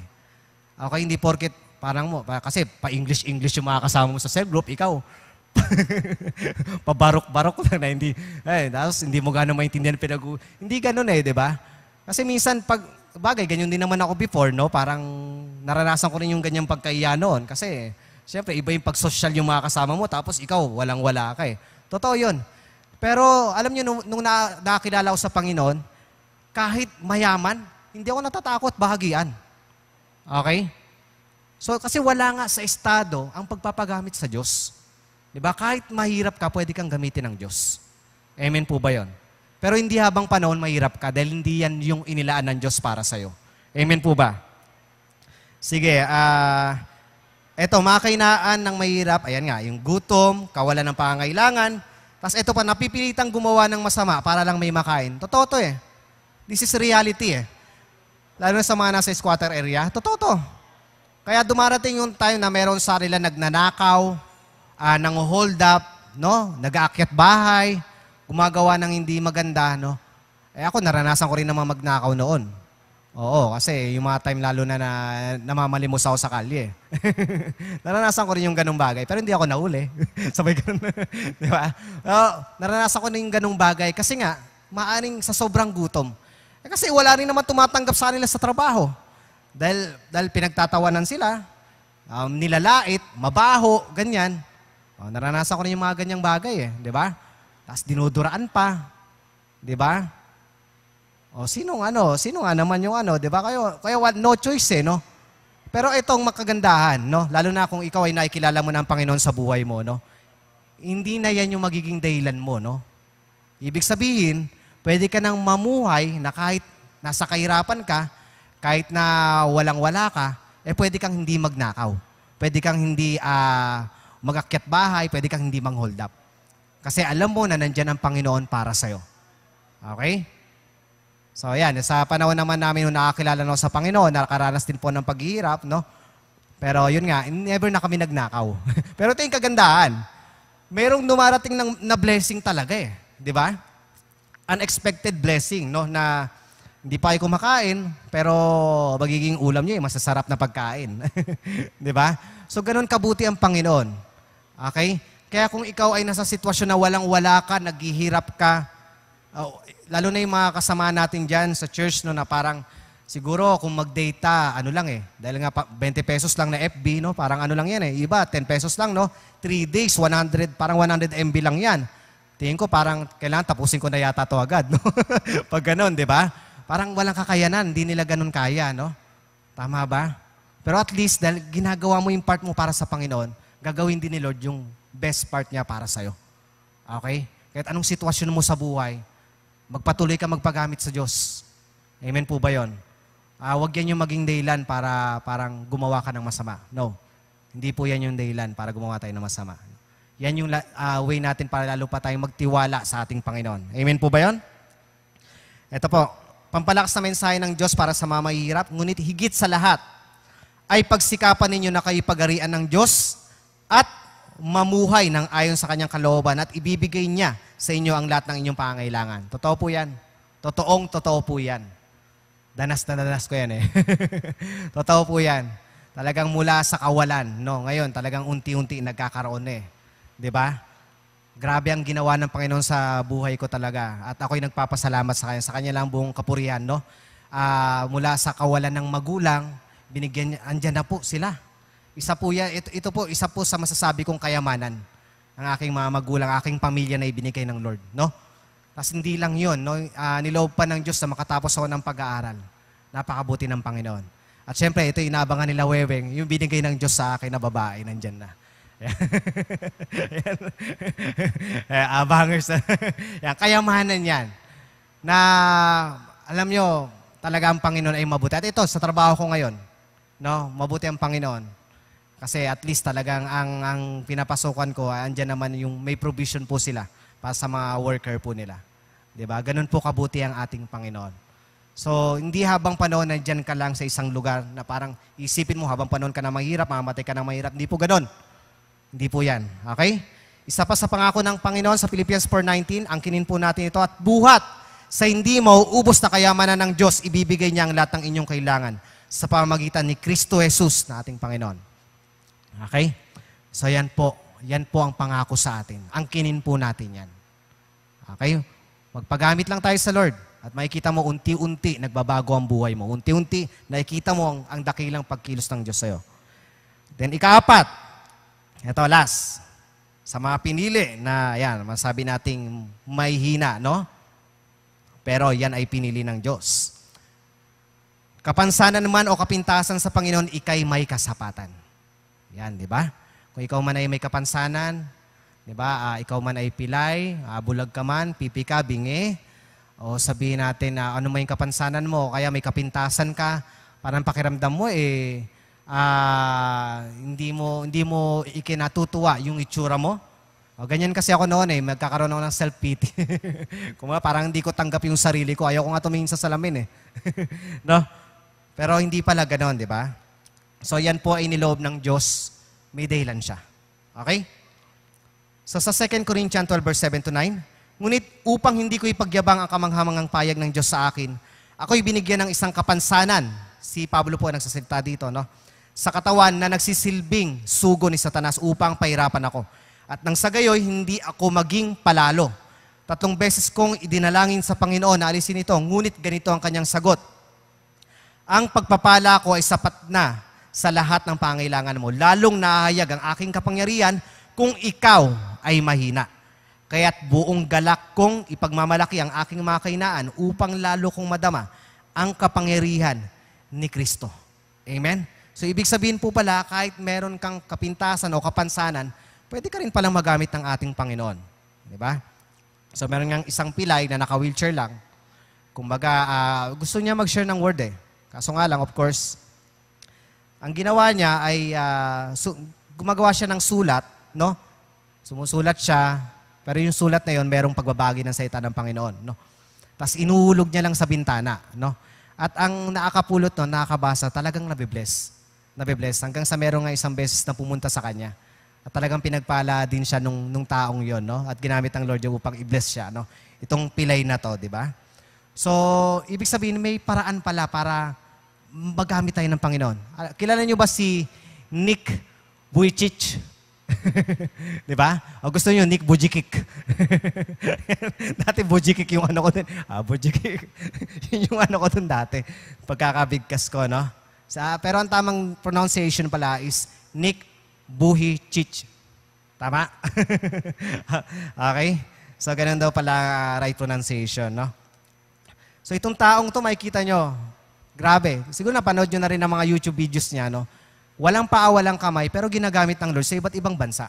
Okay, hindi porket parang mo, kasi pa-English yung mga kasama mo sa cell group, ikaw, pabarok-barok na hindi, tapos hindi mo gano'ng maintindihan hindi ganun di ba? Kasi minsan, bagay, ganyan din naman ako before, no? Parang naranasan ko rin yung ganyang pagkaiya noon. Kasi, siyempre, iba yung pag-social yung mga kasama mo, tapos ikaw, walang-wala ka Totoo yun. Pero, alam nyo, nung nakakilala ko sa Panginoon, kahit mayaman, hindi ako natatakot bahagian. Okay? So, kasi wala nga sa estado ang pagpapagamit sa Diyos. Diba? Kahit mahirap ka, pwede kang gamitin ng Diyos. Amen po ba yun? Pero hindi habang panahon mahirap ka dahil hindi yan yung inilaan ng Diyos para sa'yo. Amen po ba? Sige, eto, mga kainaan ng mahirap, ayan nga, yung gutom, kawalan ng pangangailangan, tapos eto pa, napipilitang gumawa ng masama para lang may makain. Totoo to This is reality Lalo na sa mga nasa squatter area, totoo to. Kaya dumarating yung time na meron sa nila nagnanakaw, nang-hold up, no? Nag-aakyat bahay, gumagawa ng hindi maganda, no? Ako, naranasan ko rin naman magnakaw noon. Oo, kasi yung mga time lalo na namamalimos ako sa kalye. Naranasan ko rin yung ganung bagay, pero hindi ako nahuli. Sabay ganun. Di ba? Naranasan ko rin yung ganung bagay kasi nga, maaring sa sobrang gutom. Kasi wala rin naman tumatanggap sa nila sa trabaho. Dahil pinagtatawanan sila, nilalait, mabaho, ganyan. Naranasan ko rin yung mga ganyang bagay di ba? Tapos dinuduraan pa. Di ba? Sino nga naman yung di ba? Kaya no choice no? Pero itong makagandahan, no? Lalo na kung ikaw ay nakikilala mo ng Panginoon sa buhay mo, no? Hindi na yan yung magiging dahilan mo, no? Ibig sabihin, pwede ka nang mamuhay na kahit nasa kahirapan ka, kahit na walang-wala ka, pwede kang hindi magnakaw. Pwede kang hindi mag-akyat bahay, pwede kang hindi mang-hold up. Kasi alam mo na nandyan ang Panginoon para sa'yo. Okay? So, yan. Sa panahon naman namin nung nakakilala na sa Panginoon, nakaranas din po ng paghihirap, no? Pero yun nga, never na kami nagnakaw. Pero ito yung kagandahan. Merong dumarating na blessing talaga Di ba? Unexpected blessing, no? Na hindi pa kayo kumakain, pero magiging ulam niyo masasarap na pagkain. Di ba? So, ganun kabuti ang Panginoon. Okay? Kaya kung ikaw ay nasa sitwasyon na walang-wala ka, naghihirap ka, lalo na yung mga kasama natin dyan sa church, no, na parang siguro kung mag-data, dahil nga 20 pesos lang na FB, no, parang lang yan Iba, 10 pesos lang, no? 3 days, 100, parang 100 MB lang yan. Tingin ko parang kailangan tapusin ko na yata to agad, no? Pag ganun, di ba? Parang walang kakayanan, hindi nila ganun kaya, no? Tama ba? Pero at least, dahil ginagawa mo yung part mo para sa Panginoon, gagawin din ni Lord yung best part niya para sa'yo. Okay? Kahit anong sitwasyon mo sa buhay, magpatuloy ka magpagamit sa Diyos. Amen po ba yun? Huwag yan yung maging dahilan para parang gumawa ka ng masama. No. Hindi po yan yung dahilan para gumawa tayo ng masama. Yan yung way natin para lalo pa tayong magtiwala sa ating Panginoon. Amen po ba yun? Ito po, pampalakas na mensahe ng Diyos para sa mga mahihirap, ngunit higit sa lahat ay pagsikapan ninyo na kayo pagarian ng Diyos at mamuhay ng ayon sa kanyang kalooban at ibibigay niya sa inyo ang lahat ng inyong pangangailangan. Totoo po yan. Totoo po yan. Danas na danas ko yan Totoo po yan. Talagang mula sa kawalan, no? Ngayon, talagang unti-unti nagkakaroon Diba? Grabe ang ginawa ng Panginoon sa buhay ko talaga. At ako'y nagpapasalamat sa Kanya. Sa Kanya lang buong kapurihan, no? Mula sa kawalan ng magulang, binigyan niya, andyan na po sila. Isa po yan, ito po, isa po sa masasabi kong kayamanan ng aking mga magulang, aking pamilya na ibinigay ng Lord, no? Tapos hindi lang yun, no? Niloob pa ng Diyos na makatapos ako ng pag-aaral. Napakabuti ng Panginoon. At syempre, ito inaabangan nila Weweng, yung binigay ng Diyos sa akin na babae, nandyan na. Abangers na. Yan, kayamanan yan. Na, alam nyo, talaga ang Panginoon ay mabuti. At ito, sa trabaho ko ngayon, no, mabuti ang Panginoon. Kasi at least talagang ang pinapasukan ko, andyan naman yung may provision po sila para sa mga worker po nila. Diba? Ganun po kabuti ang ating Panginoon. So, hindi habang panahon nandyan ka lang sa isang lugar na parang isipin mo habang panahon ka na mahirap, mamamatay ka na mahirap. Hindi po ganun. Hindi po yan. Okay? Isa pa sa pangako ng Panginoon sa Philippians 4:19, angkinin po natin ito, at buhat sa hindi mauubos na kayamanan ng Diyos, ibibigay niya ang lahat ng inyong kailangan sa pamamagitan ni Kristo Jesus na ating Panginoon. Okay? So yan po ang pangako sa atin. Angkinin po natin yan. Okay? Magpagamit lang tayo sa Lord at makikita mo unti-unti nagbabago ang buhay mo. Unti-unti nakikita mo ang dakilang pagkilos ng Diyos sa'yo. Then ika-4, ito last, sa mga pinili na yan, masabi nating may hina, no? Pero yan ay pinili ng Diyos. Kapansanan man o kapintasan sa Panginoon, ikay may kasapatan. Yan, di ba? Kung ikaw man ay may kapansanan, di ba? Ikaw man ay pilay, bulag ka man, pipi ka, bingi, o sabihin natin na ano man yung kapansanan mo, kaya may kapintasan ka, parang pakiramdam mo hindi mo ikinatutuwa yung itsura mo. O, ganyan kasi ako noon magkakaroon ako ng self-pity. Kung parang hindi ko tanggap yung sarili ko, ayaw ko nga tumingin sa salamin no? Pero hindi pala ganoon, di ba? So yan po ay niloob ng Diyos, may dahilan siya. Okay? So sa 2 Corinthians 12 verse 7 to 9, ngunit upang hindi ko ipagyabang ang kamanghamangang payag ng Diyos sa akin, ako'y binigyan ng isang kapansanan. Si Pablo po nagsasalita dito, no? Sa katawan na nagsisilbing sugo ni Satanas upang pahirapan ako. At nang sa gayoy, hindi ako maging palalo. 3 beses kong idinalangin sa Panginoon na alisin ito, ngunit ganito ang kanyang sagot. Ang pagpapala ko ay sapat na sa lahat ng pangailangan mo, lalong nahayag ang aking kapangyarihan kung ikaw ay mahina. Kaya't buong galak kong ipagmamalaki ang aking mga kahinaan upang lalo kong madama ang kapangyarihan ni Kristo. Amen? So ibig sabihin po pala, kahit meron kang kapintasan o kapansanan, pwede ka rin palang magamit ng ating Panginoon. Di ba? So meron ngang isang pilay na naka-wheelchair lang. Kumbaga, gusto niya mag-share ng word Kaso nga lang, of course, ang ginawa niya ay gumagawa siya ng sulat, no? Sumusulat siya, pero yung sulat na yon merong pagbabagi ng salita ng Panginoon, no? Tapos inuhulog niya lang sa bintana, no? At ang nakakapulot no, nakakabasa, talagang nabibless. Nabibless. Hanggang sa merong nga isang beses na pumunta sa kanya. At talagang pinagpala din siya nung taong yon, no? At ginamit ng Lord yung upang i-bless siya, no? Itong pilay na to, di ba? So, ibig sabihin, may paraan pala para magamit tayo ng Panginoon. Kilala niyo ba si Nick Vujicic? Di ba? O gusto niyo, Nick Vujicic. Dati Vujicic yung ano ko dun. Vujicic. Yun yung ano ko dun dati. Pagkakabigkas ko, no? Pero ang tamang pronunciation pala is Nick Vujicic. Tama? Okay? So, ganun daw pala right pronunciation, no? So, itong taong to, makikita nyo, grabe. Siguro napanood nyo na rin ang mga YouTube videos niya, no? Walang paa, walang kamay, pero ginagamit ng Lord sa iba't ibang bansa.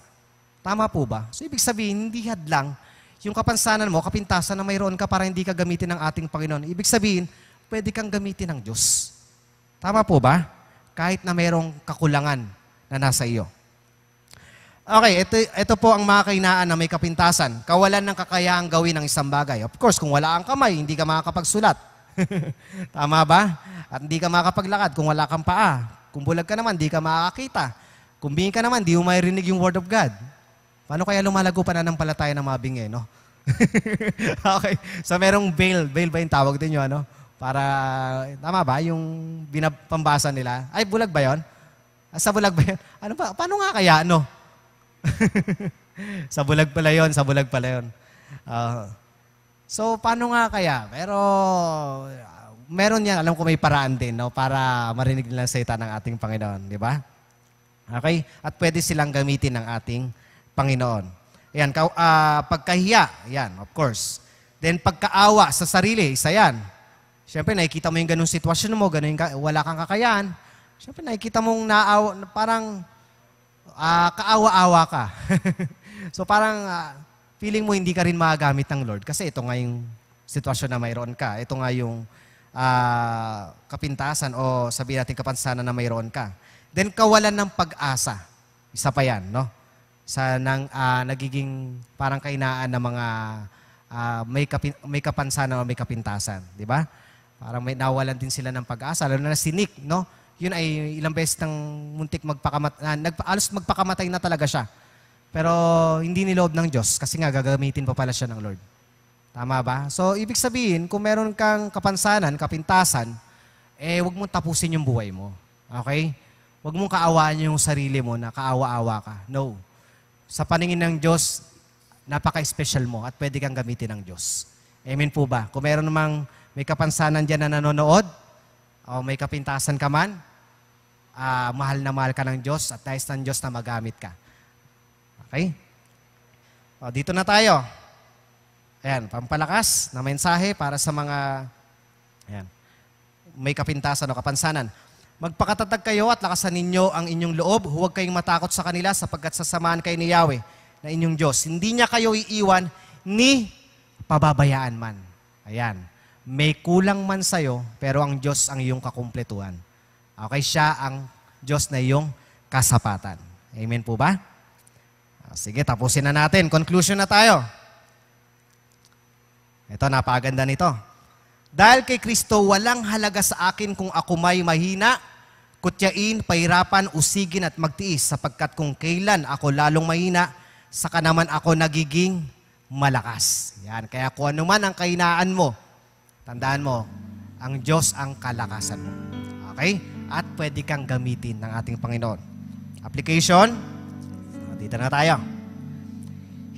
Tama po ba? So, ibig sabihin, hindi hadlang yung kapansanan mo, kapintasan na mayroon ka para hindi ka gamitin ng ating Panginoon. Ibig sabihin, pwede kang gamitin ng Diyos. Tama po ba? Kahit na mayroong kakulangan na nasa iyo. Okay, ito po ang mga kahinaan na may kapintasan. Kawalan ng kakayahang gawin ng isang bagay. Of course, kung wala kang kamay, hindi ka makakapagsulat. Tama ba? At hindi ka makakapaglakad kung wala kang paa. Kung bulag ka naman, hindi ka makakakita. Kung bingi ka naman, hindi mo maririnig yung Word of God. Paano kaya lumalago pananampalataya ng mga bingi, no? Okay, so merong veil. Veil ba yung tawag din yun, ano? Para, tama ba? Yung pambasa nila. Ay, bulag ba yun? Sa bulag ba yun? Ano ba? Paano nga kaya, no? Sa bulag pala yun, sa bulag pala yun. So, paano nga kaya? Pero, meron yan, alam ko may paraan din, no? Para marinig nila sa salita ng ating Panginoon, di ba? Okay? At pwede silang gamitin ng ating Panginoon. Yan, pagkahiya, yan, of course. Then, pagkaawa sa sarili, isa yan. Siyempre, nakikita mo yung ganung sitwasyon mo, wala kang kakayahan. Siyempre, nakikita mong parang kaawa-awa ka. So parang feeling mo hindi ka rin magagamit ng Lord kasi ito nga yung sitwasyon na mayroon ka. Ito nga yung kapintasan o sabihin natin kapansanan na mayroon ka. Then kawalan ng pag-asa. Isa pa yan, no? Nagiging parang kainaan ng mga may kapansanan o may kapintasan. Di ba? Parang may nawalan din sila ng pag-asa. Lalo na si Nick, no? Yun ay ilang beses nang muntik alos magpakamatay na talaga siya. Pero hindi niloob ng Diyos kasi nga gagamitin pa pala siya ng Lord. Tama ba? So, ibig sabihin, kung meron kang kapansanan, kapintasan, huwag mong tapusin yung buhay mo. Okay? Huwag mong kaawaan yung sarili mo na kaawa-awa ka. No. Sa paningin ng Diyos, napaka-special mo at pwede kang gamitin ng Diyos. Amen po ba? Kung meron namang may kapansanan dyan na nanonood, o may kapintasan ka man, mahal na mahal ka ng Diyos at nais ng Diyos na magamit ka. Okay? O, dito na tayo. Ayan, pampalakas na mensahe para sa mga may kapintasan o kapansanan. Magpakatatag kayo at lakasan ninyo ang inyong loob. Huwag kayong matakot sa kanila sapagkat sasamahan kayo ni Yahweh na inyong Diyos. Hindi niya kayo iiwan ni pababayaan man. Ayan. May kulang man sa'yo, pero ang Diyos ang iyong kakumpletuhan. Okay, siya ang Diyos na iyong kasapatan. Amen po ba? Sige, tapusin na natin. Conclusion na tayo. Ito, napakaganda nito. Dahil kay Kristo, walang halaga sa akin kung ako may mahina, kutyain, pahirapan, usigin at magtiis, sapagkat kung kailan ako lalong mahina, saka naman ako nagiging malakas. Yan. Kaya kung ano man ang kahinaan mo, tandaan mo, ang Diyos ang kalakasan mo. Okay? At pwede kang gamitin ng ating Panginoon. Application. Dito na tayo.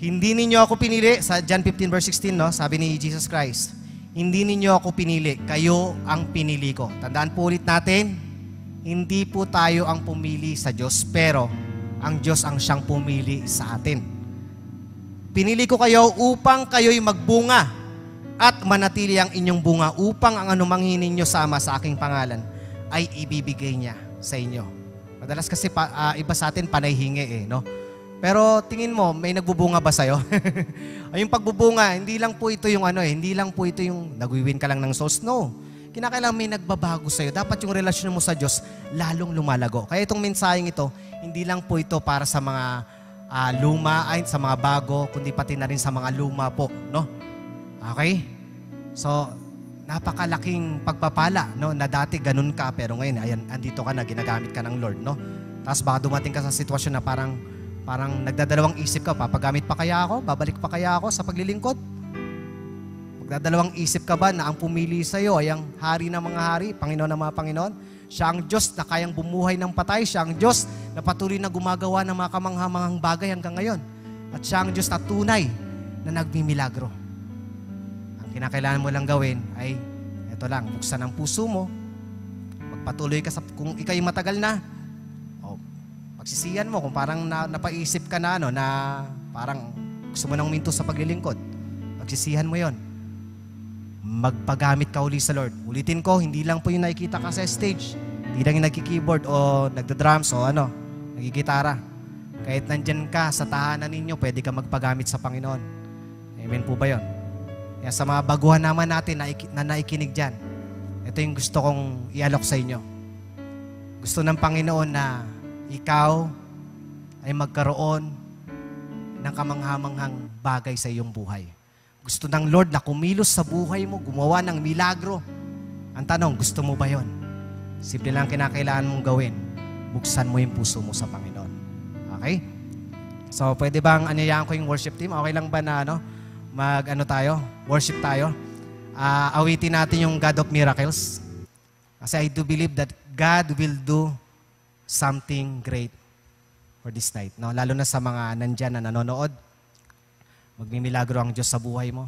Hindi ninyo ako pinili, sa John 15 verse 16, no? Sabi ni Jesus Christ, hindi ninyo ako pinili, kayo ang pinili ko. Tandaan po ulit natin, hindi po tayo ang pumili sa Diyos, pero ang Diyos ang siyang pumili sa atin. Pinili ko kayo upang kayo'y magbunga at manatili ang inyong bunga upang ang anumang hinin nyo sama sa aking pangalan ay ibibigay niya sa inyo. Madalas kasi iba sa atin panay hingi no? Pero tingin mo, may nagbubunga ba sa'yo? Yung pagbubunga, hindi lang po ito yung hindi lang po ito yung nagwiwin ka lang ng souls. No. Kinakailangan may nagbabago sa'yo. Dapat yung relasyon mo sa Diyos lalong lumalago. Kaya itong mensaheng ito, hindi lang po ito para sa mga sa mga bago, kundi pati na rin sa mga luma po. No? Okay? So, napakalaking pagpapala, no? Na dati ganun ka, pero ngayon, ayan, andito ka na, ginagamit ka ng Lord. No? Tapos baka dumating ka sa sitwasyon na parang nagdadalawang isip ka, papagamit pa kaya ako? Babalik pa kaya ako sa paglilingkod? Magdadalawang isip ka ba na ang pumili sa iyo ay ang hari ng mga hari, Panginoon ng mga Panginoon? Siya ang Diyos na kayang bumuhay ng patay. Siya ang Diyos na patuloy na gumagawa ng mga kamanghamanghang bagay hanggang ngayon. At siya ang Diyos na tunay na nagmimilagro. Ang kinakailangan mo lang gawin ay, ito lang, buksan ang puso mo, magpatuloy ka kung ikay matagal na, pagsisiyan mo kung parang napaisip ka na na parang gusto mo nang uminto sa paglilingkod. Pagsisihan mo yon. Magpagamit ka uli sa Lord. Ulitin ko, hindi lang po yung nakikita ka sa stage. Hindi lang yung nagki-keyboard o nagda-drums o nagigitara. Kahit nandyan ka sa tahanan ninyo, pwede ka magpagamit sa Panginoon. Amen po ba yon? Kaya sa mga baguhan naman natin na naikinig dyan, ito yung gusto kong ialok sa inyo. Gusto ng Panginoon na ikaw ay magkaroon ng kamanghamanghang bagay sa iyong buhay. Gusto ng Lord na kumilos sa buhay mo, gumawa ng milagro. Ang tanong, gusto mo ba yon? Simple lang kinakailangan mong gawin. Buksan mo yung puso mo sa Panginoon. Okay? So, pwede bang anyayahan ko yung worship team? Okay lang ba na worship tayo? Awitin natin yung God of Miracles. Kasi I do believe that God will do something great for this night. No? Lalo na sa mga nandyan na nanonood. Magmimilagro ang Diyos sa buhay mo.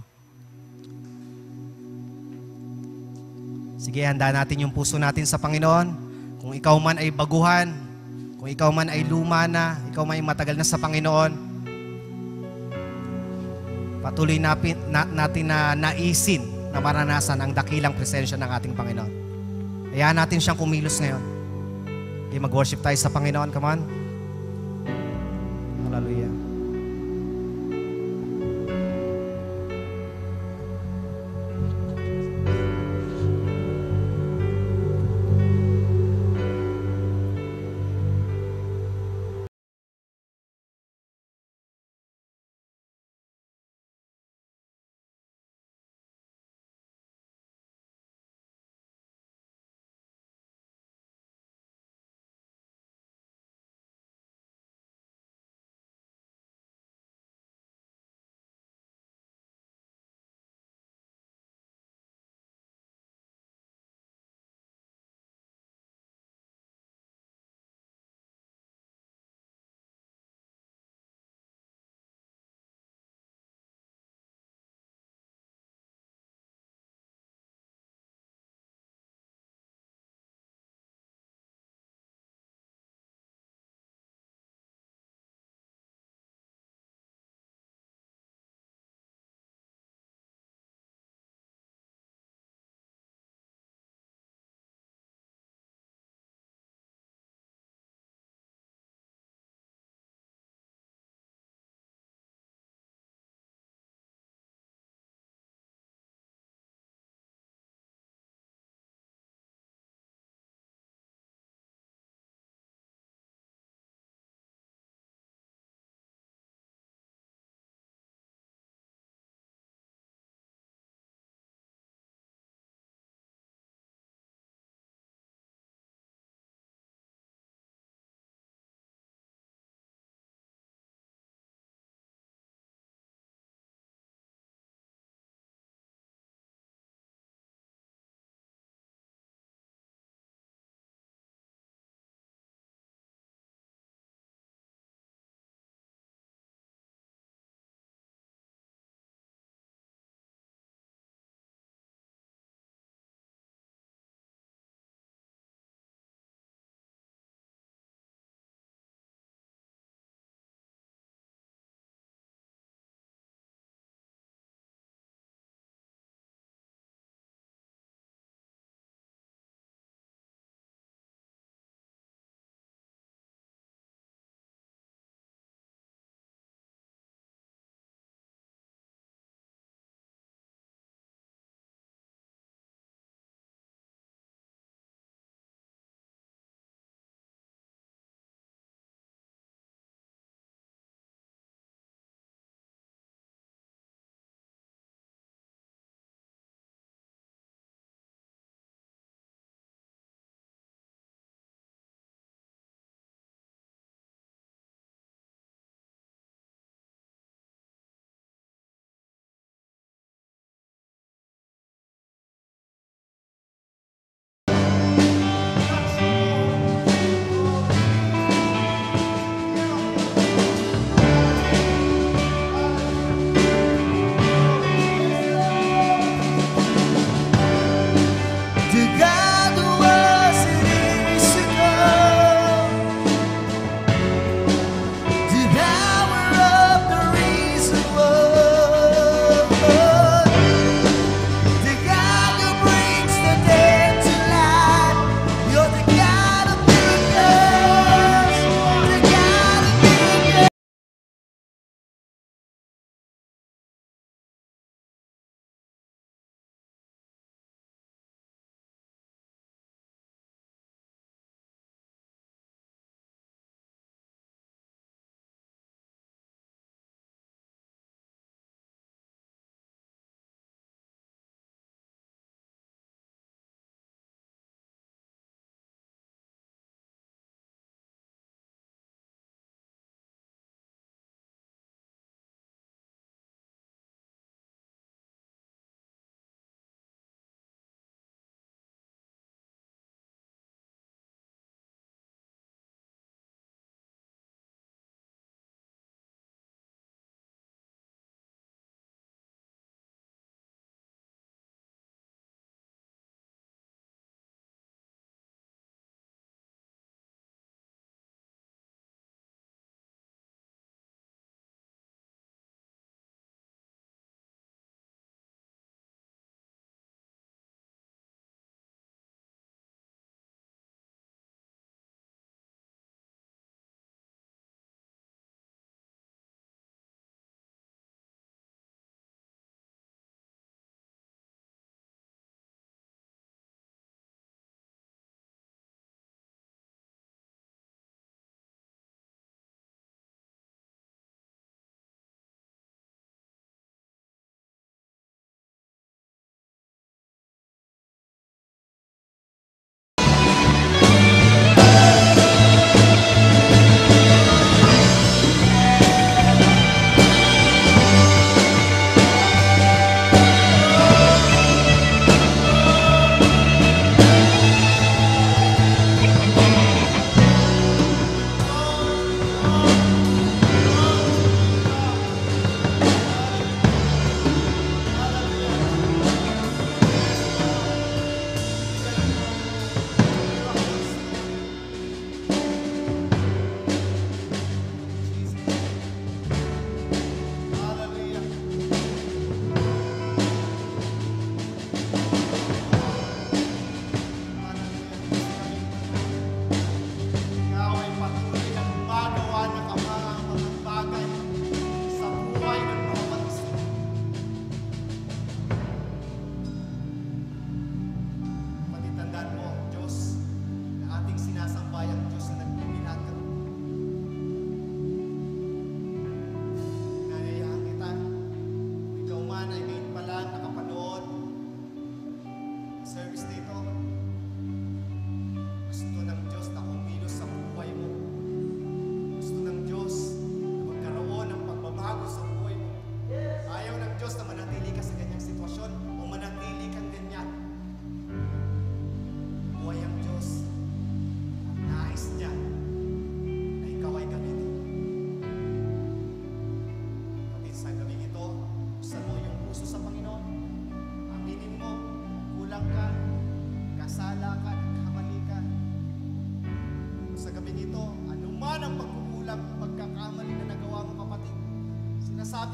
Sige, handa natin yung puso natin sa Panginoon. Kung ikaw man ay baguhan, kung ikaw man ay luma na, ikaw man ay matagal na sa Panginoon, patuloy natin na naisin na maranasan ang dakilang presensya ng ating Panginoon. Hayaan natin siyang kumilos ngayon. Okay, mag-worship tayo sa Panginoon. Come on. Hallelujah.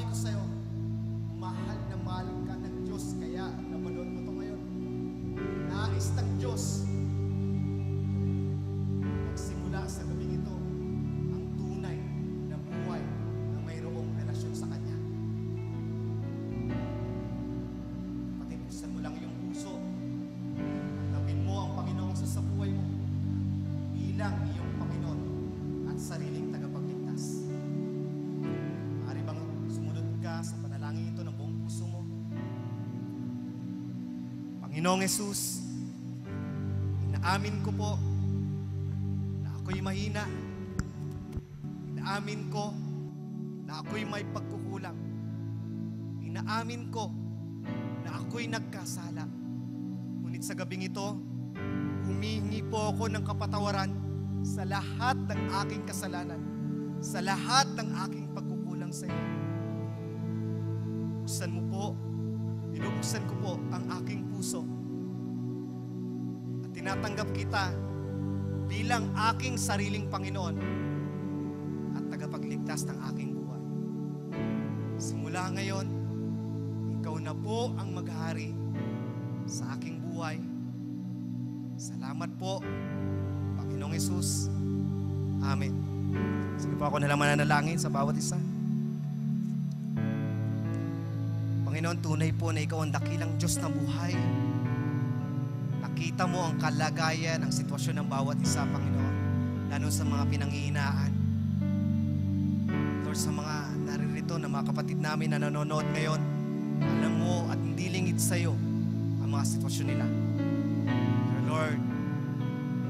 sinasabi ko sa'yo, mahal na mahal ka ng Diyos, kaya napanood mo to ngayon. Nais ng Diyos magsimula sa gabing ito ang tunay na buhay na mayroong relasyon sa Kanya. Patipusan mo lang yung puso. Tanggapin mo ang Panginoon sa buhay mo bilang iyong Panginoon at sariling tagapagligtas. Maaari bang sumunod ka sa panalangin ito ng buong puso mo? Panginoong Hesus, inaamin ko po na ako'y mahina. Inaamin ko na ako'y may pagkukulang. Inaamin ko na ako'y nagkasala. Ngunit sa gabing ito, humihingi po ako ng kapatawaran sa lahat ng aking kasalanan, sa lahat ng aking pagkukulang sa iyo. Buksan mo po, binubuksan ko po ang aking puso at tinatanggap kita bilang aking sariling Panginoon at tagapagligtas ng aking buhay. Simula ngayon, ikaw na po ang maghari sa aking buhay. Salamat po, Panginoong Hesus. Amen. Sige po, ako na lang mananalangin sa bawat isa. Panginoon, tunay po na ikaw ang dakilang Diyos na buhay. Nakita mo ang kalagayan, ang sitwasyon ng bawat isa, Panginoon. Lalo sa mga pinanghihinaan. Lord, sa mga naririto na mga kapatid namin na nanonood ngayon, alam mo at hindi lingid sa iyo ang mga sitwasyon nila. Lord,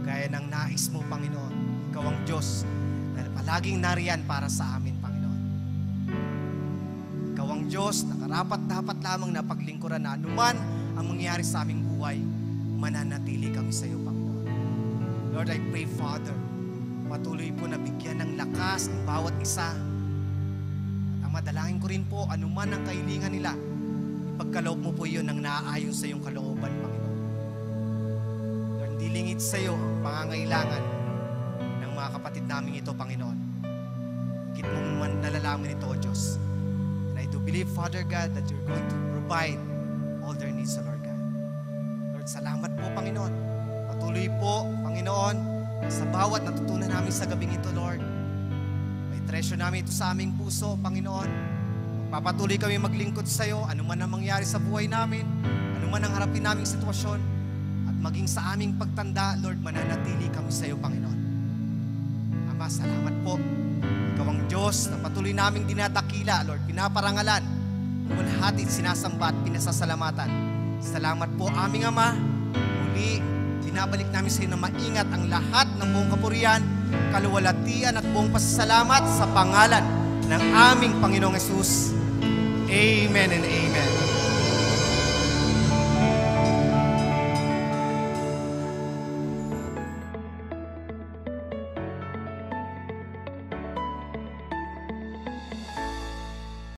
gaya ng nais mo, Panginoon, ikaw ang Diyos na palaging nariyan para sa amin, Panginoon. Ikaw ang Diyos na karapat-dapat lamang na paglingkuran na anuman ang mangyayari sa aming buhay, mananatili kami sa iyo, Panginoon. Lord, I pray, Father, patuloy po na bigyan ng lakas ang bawat isa. At ang madalangin ko rin po, anuman ang kahilingan nila, ipagkaloob mo po yun ng naaayon sa iyong kalooban, Panginoon. Dilingid sa iyo ang pangangailangan ng mga kapatid namin ito, Panginoon. Higit mong nalalaman ito, O Diyos. And I do believe, Father God, that you're going to provide all their needs, O Lord God. Lord, salamat po, Panginoon. Patuloy po, Panginoon, sa bawat natutunan namin sa gabing ito, Lord. May treasure namin ito sa aming puso, Panginoon. Magpapatuloy kami maglingkod sa iyo, anuman ang mangyari sa buhay namin, anuman ang harapin naming sitwasyon, maging sa aming pagtanda, Lord, mananatili kami sa iyo, Panginoon. Ama, salamat po. Ikaw ang Diyos na patuloy naming dinadakila, Lord, pinaparangalan, luwalhati, sinasamba at pinasasalamatan. Salamat po, aming Ama. Muli, binabalik namin sa iyo na maingat ang lahat ng buong kapurihan, kaluwalhatian at buong pasasalamat sa pangalan ng aming Panginoong Hesus. Amen and amen.